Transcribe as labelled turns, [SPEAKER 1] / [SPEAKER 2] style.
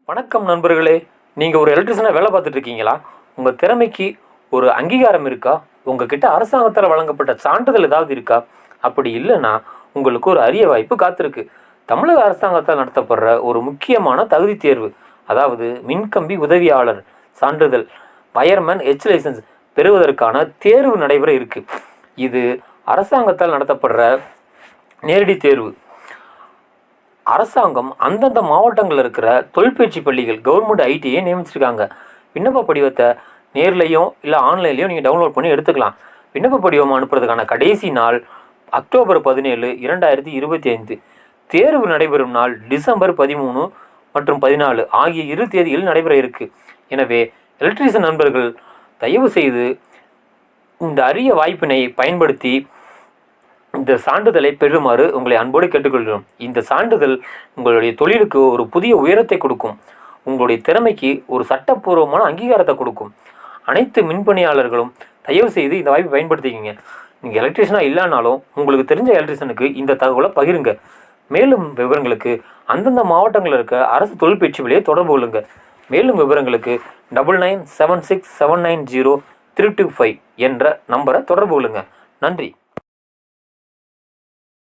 [SPEAKER 1] வணக்கம் நண்பர்களே. நீங்கள் ஒரு எலக்ட்ரிஷியனாக வேலை பார்த்துட்டு இருக்கீங்களா? உங்கள் திறமைக்கு ஒரு அங்கீகாரம் இருக்கா? உங்ககிட்ட அரசாங்கத்தால் வழங்கப்பட்ட சான்றிதழ் ஏதாவது இருக்கா? அப்படி இல்லைன்னா உங்களுக்கு ஒரு அரிய வாய்ப்பு காத்திருக்கு. தமிழக அரசாங்கத்தால் நடத்தப்படுற ஒரு முக்கியமான தகுதி தேர்வு, அதாவது மின்கம்பி உதவியாளர் சான்றிதழ் வயர்மேன் ஹெச் லைசன்ஸ் பெறுவதற்கான தேர்வு நடைபெற இருக்கு. இது அரசாங்கத்தால் நடத்தப்படுற நேரடி தேர்வு. அரசாங்கம் அந்தந்த மாவட்டங்களில் இருக்கிற தொழிற்பயிற்சி பள்ளிகள் கவர்மெண்ட் ஐடியை நியமிச்சிருக்காங்க. விண்ணப்ப படிவத்தை நேர்லையும் இல்லை ஆன்லைன்லையும் நீங்கள் டவுன்லோட் பண்ணி எடுத்துக்கலாம். விண்ணப்ப படிவம் அனுப்புறதுக்கான கடைசி நாள் அக்டோபர் 17, 2025. தேர்வு நடைபெறும் நாள் டிசம்பர் 13 மற்றும் 14 ஆகிய 2 தேதிகளில் நடைபெற இருக்கு. எனவே எலக்ட்ரீஷியன் நண்பர்கள் தயவு செய்து இந்த அரிய வாய்ப்பினை பயன்படுத்தி இந்த சான்றிதழை பெறுமாறு உங்களை அன்போடு கேட்டுக்கொள்கிறோம். இந்த சான்றிதழ் உங்களுடைய தொழிலுக்கு ஒரு புதிய உயரத்தை கொடுக்கும். உங்களுடைய திறமைக்கு ஒரு சட்டப்பூர்வமான அங்கீகாரத்தை கொடுக்கும். அனைத்து மின்பணியாளர்களும் தயவு செய்து இந்த வாய்ப்பை பயன்படுத்திக்கிங்க. நீங்கள் எலக்ட்ரிஷியனாக இல்லைனாலும் உங்களுக்கு தெரிஞ்ச எலக்ட்ரிஷியனுக்கு இந்த தகவலை பகிருங்க. மேலும் விவரங்களுக்கு அந்தந்த மாவட்டங்களில் இருக்க அரசு தொழிற்பயிற்சி பள்ளியை தொடர்பு கொள்ளுங்க. மேலும் விவரங்களுக்கு 9976790325 என்ற நம்பரை தொடர்பு கொள்ளுங்க. நன்றி.